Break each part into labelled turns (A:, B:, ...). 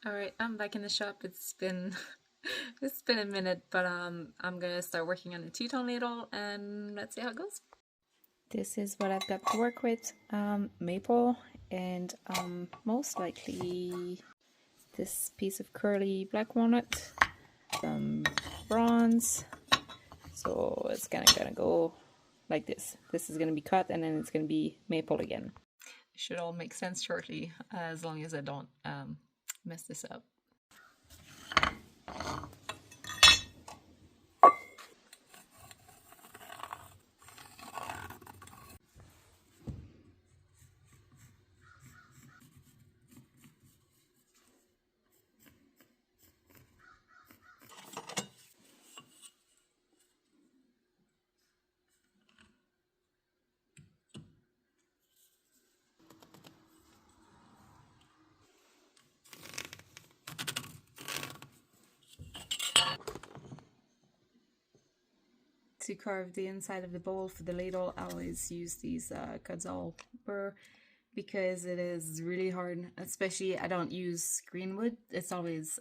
A: Alright, I'm back in the shop. It's been it's been a minute, but I'm gonna start working on the two-tone ladle and let's see how it goes. This is what I've got to work with. Maple and most likely this piece of curly black walnut, some bronze. So it's gonna go like this. This is gonna be cut and then it's gonna be maple again. It should all make sense shortly, as long as I don't mess this up. To carve the inside of the bowl for the ladle, I always use these Kadzal burr because it is really hard. Especially, I don't use green wood. It's always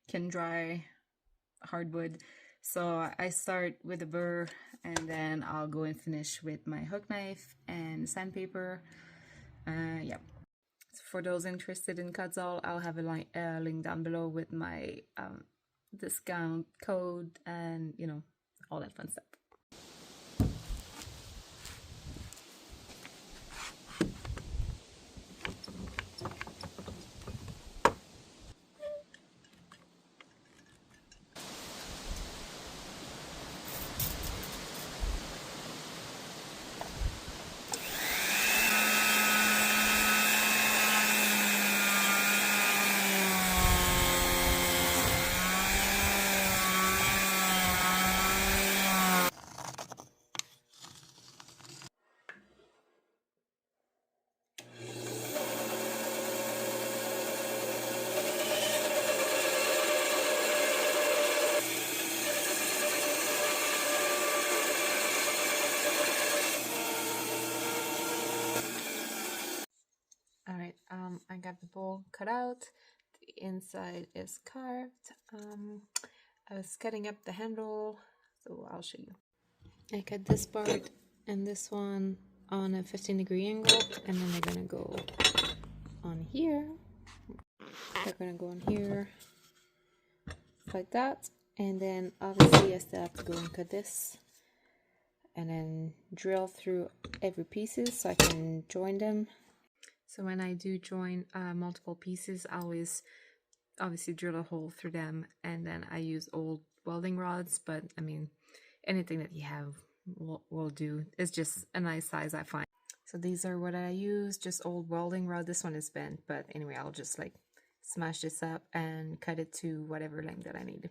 A: can dry hardwood. So I start with a burr and then I'll go and finish with my hook knife and sandpaper. Yeah. So for those interested in Kadzal, I'll have a link down below with my discount code and all that fun stuff. Alright, I got the bowl cut out. The inside is carved. I was cutting up the handle, so I'll show you. I cut this part and this one on a 15-degree angle, and then they're gonna go on here. They're gonna go on here, like that. And then obviously I still have to go and cut this and then drill through every pieces so I can join them. So when I do join multiple pieces, I always obviously drill a hole through them, and then I use old welding rods, but I mean anything that you have will do. It's just a nice size, I find. So these are what I use, just old welding rod. This one is bent, but anyway, I'll just like smash this up and cut it to whatever length that I need.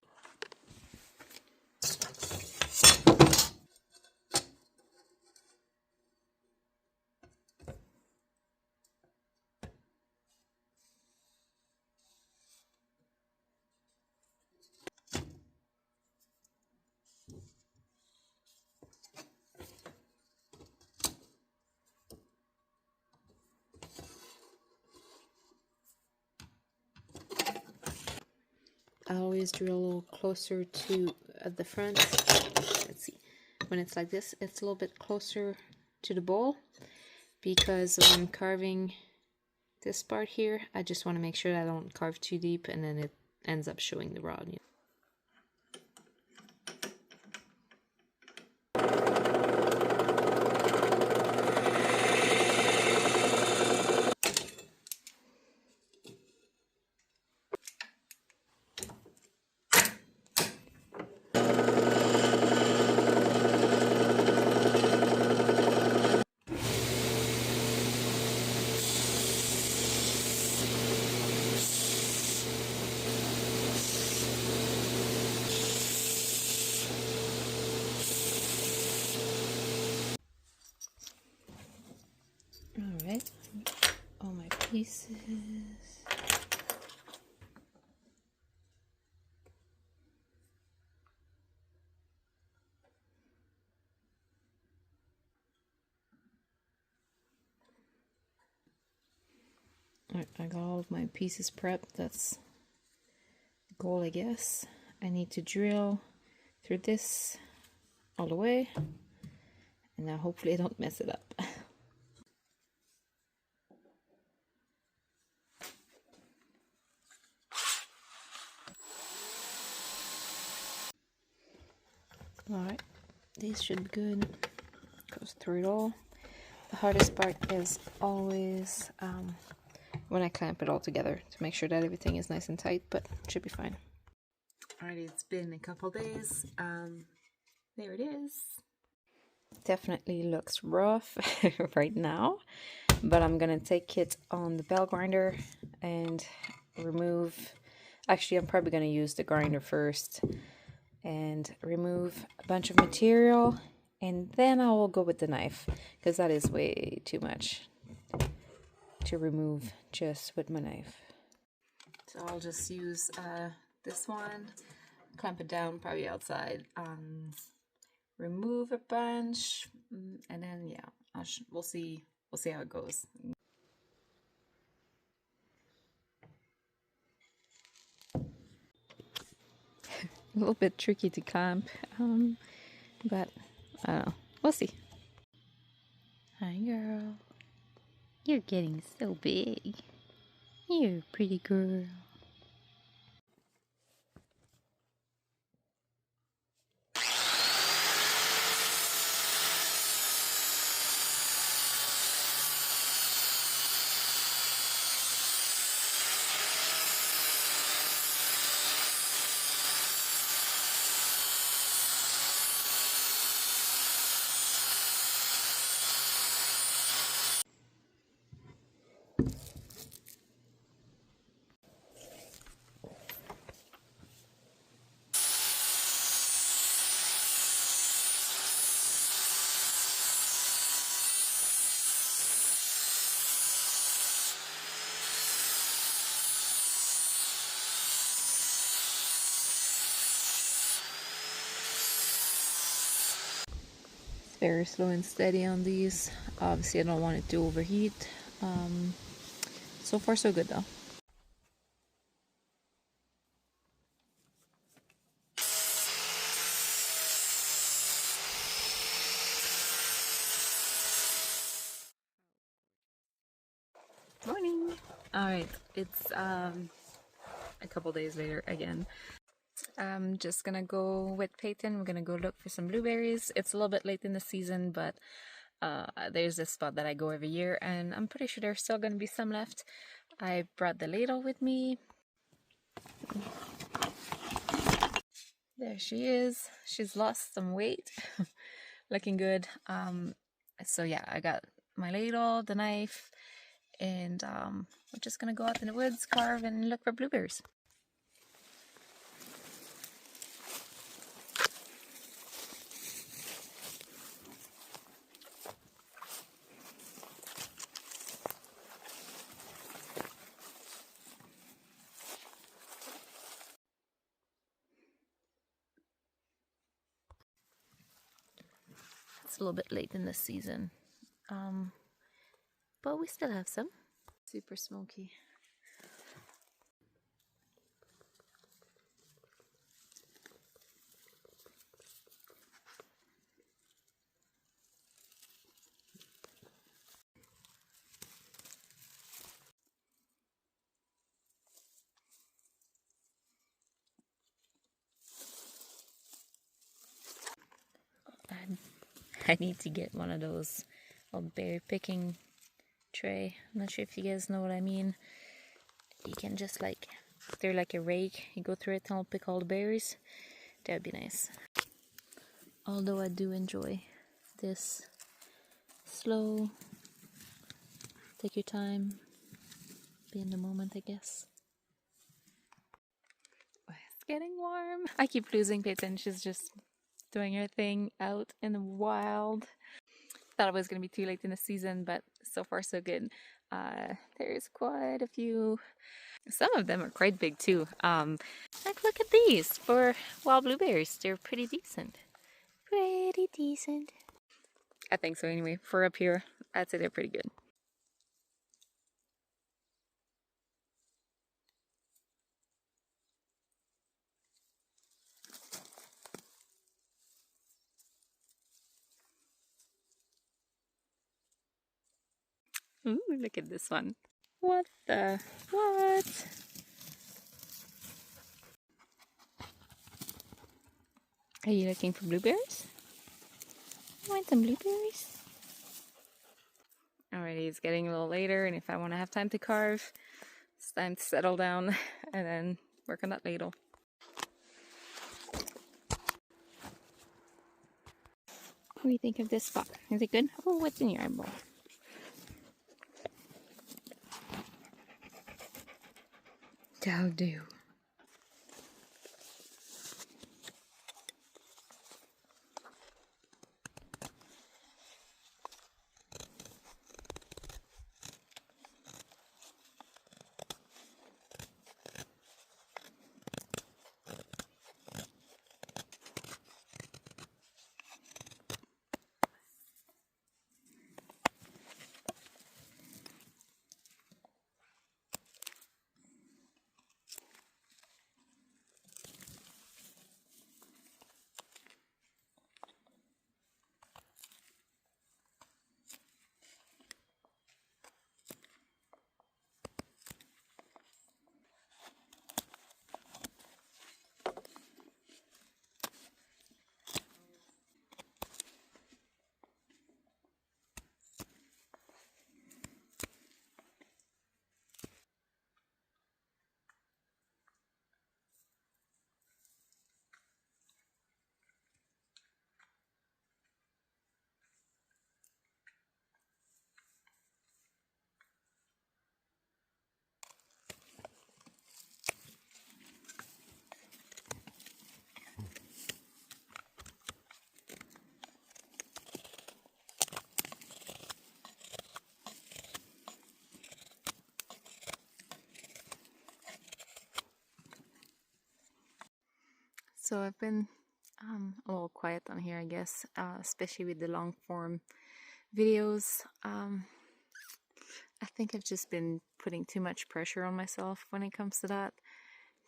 A: I always drill a little closer to the front. Let's see, when it's like this, it's a little bit closer to the bowl, because when I'm carving this part here, I just want to make sure that I don't carve too deep and then it ends up showing the rod. Alright, all my pieces. I got all of my pieces prepped. That's the goal, I guess. I need to drill through this all the way, and now hopefully I don't mess it up. Alright, these should be good. Goes through it all. The hardest part is always when I clamp it all together to make sure that everything is nice and tight, but it should be fine. Alright, it's been a couple days. There it is. Definitely looks rough right now, but I'm gonna take it on the bell grinder and remove. Actually, I'm probably gonna use the grinder first and remove a bunch of material, and then I will go with the knife because that is way too much to remove just with my knife. So I'll just use this one, clamp it down probably outside, remove a bunch, and then yeah, we'll see how it goes. A little bit tricky to clamp, but I don't know. We'll see. Hi, girl. You're getting so big. You're a pretty girl. Very slow and steady on these. Obviously I don't want it to overheat. So far so good though. Morning. Alright, it's a couple days later again. I'm just gonna go with Peyton. We're gonna go look for some blueberries. It's a little bit late in the season, but there's this spot that I go every year, and I'm pretty sure there's still gonna be some left. I brought the ladle with me. There she is. She's lost some weight. Looking good. So yeah, I got my ladle, the knife, and we're just gonna go out in the woods, carve, and look for blueberries. It's a little bit late in the season, but we still have some. Super smoky. I need to get one of those old berry picking tray. I'm not sure if you guys know what I mean. You can just like, they're like a rake. You go through it and I'll pick all the berries. That would be nice. Although I do enjoy this slow, take your time, be in the moment, I guess. It's getting warm. I keep losing Peyton. She's just doing her thing out in the wild. Thought it was going to be too late in the season, but so far so good. There's quite a few. Some of them are quite big too. Like look at these for wild blueberries. They're pretty decent. Pretty decent. I think so anyway. For up here, I'd say they're pretty good. Ooh, look at this one. What the? What? Are you looking for blueberries? You want some blueberries? Alrighty, it's getting a little later, and if I want to have time to carve, it's time to settle down and then work on that ladle. What do you think of this spot? Is it good? Oh, what's in your eyeball? That'll do. So I've been a little quiet on here, I guess, especially with the long form videos. I think I've just been putting too much pressure on myself when it comes to that.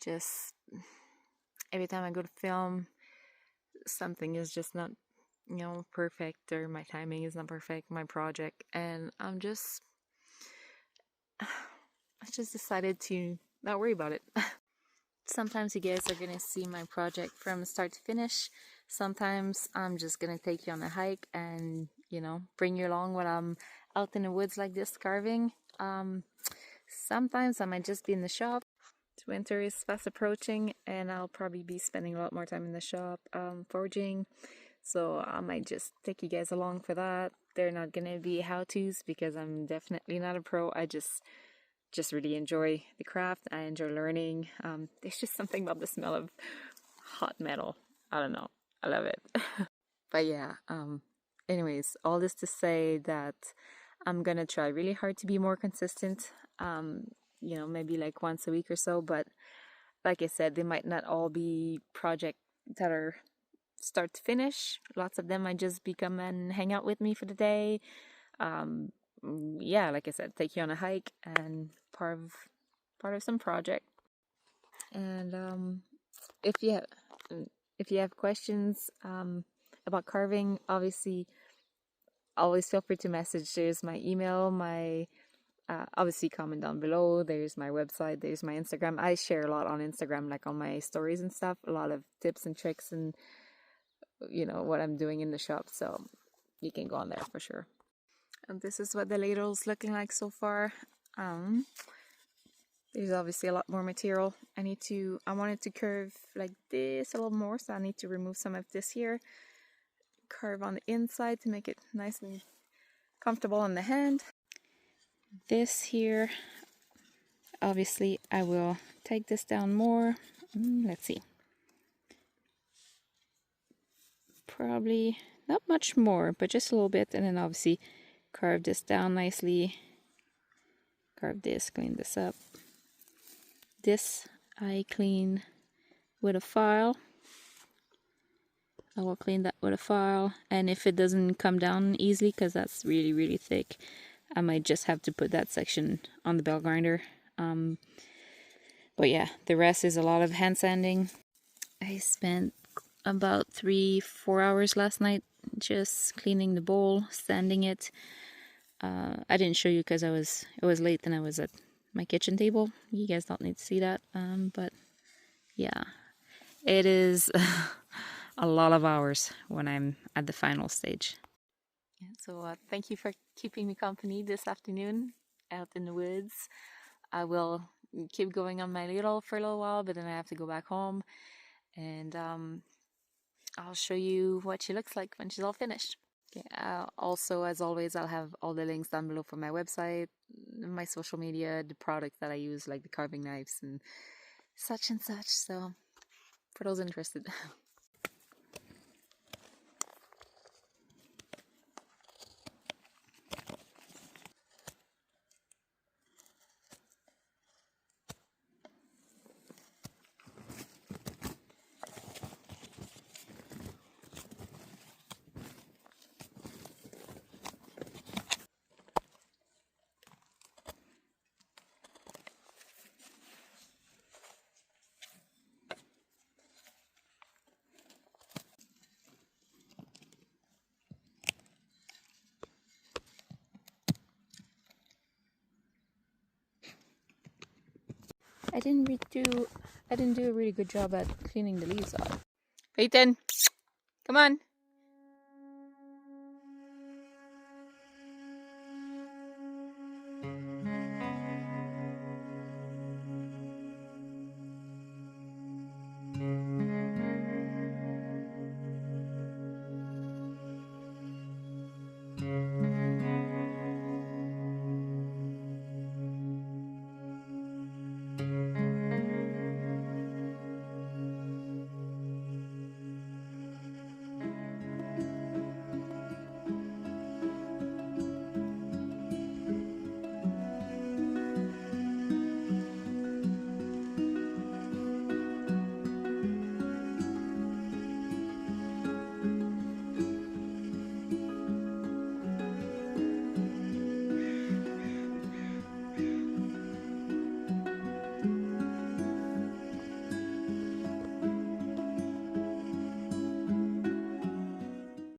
A: Just every time I go to film, something is just not, perfect, or my timing is not perfect, my project, and I just decided to not worry about it. Sometimes you guys are going to see my project from start to finish. Sometimes I'm just going to take you on a hike and, bring you along when I'm out in the woods like this carving. Sometimes I might just be in the shop. Winter is fast approaching and I'll probably be spending a lot more time in the shop foraging. So I might just take you guys along for that. They're not going to be how-tos because I'm definitely not a pro. I just really enjoy the craft. I enjoy learning. There's just something about the smell of hot metal. I don't know. I love it. But yeah, anyways, all this to say that I'm gonna try really hard to be more consistent. Maybe like once a week or so, but like I said, they might not all be projects that are start to finish. Lots of them might just be come and hang out with me for the day. Yeah, like I said, take you on a hike and part of some project. And if you have questions about carving, obviously always feel free to message. There's my email, my obviously comment down below. There's my website, there's my Instagram. I share a lot on Instagram, like on my stories and stuff, a lot of tips and tricks and what I'm doing in the shop, so you can go on there for sure. And this is what the ladle's looking like so far. There's obviously a lot more material. I wanted to curve like this a little more, so I need to remove some of this here. Carve on the inside to make it nice and comfortable in the hand. This here, obviously I will take this down more. Let's see. Probably not much more, but just a little bit, and then obviously carve this down nicely. Carve this, clean this up. This I clean with a file. I will clean that with a file, and if it doesn't come down easily, because that's really, really thick, I might just have to put that section on the bell grinder. But yeah, the rest is a lot of hand sanding. I spent about 3-4 hours last night just cleaning the bowl, sanding it.
B: I didn't show you because it was late and I was at my kitchen table. You guys don't need to see that. But yeah, it is a lot of hours when I'm at the final stage. Yeah, so thank you for keeping me company this afternoon out in the woods. I will keep going on my ladle for a little while, but then I have to go back home, and I'll show you what she looks like when she's all finished. Okay, also, as always, I'll have all the links down below for my website, my social media, the products that I use, like the carving knives and such. So, for those interested. I didn't do a really good job at cleaning the leaves off. Peyton, come on.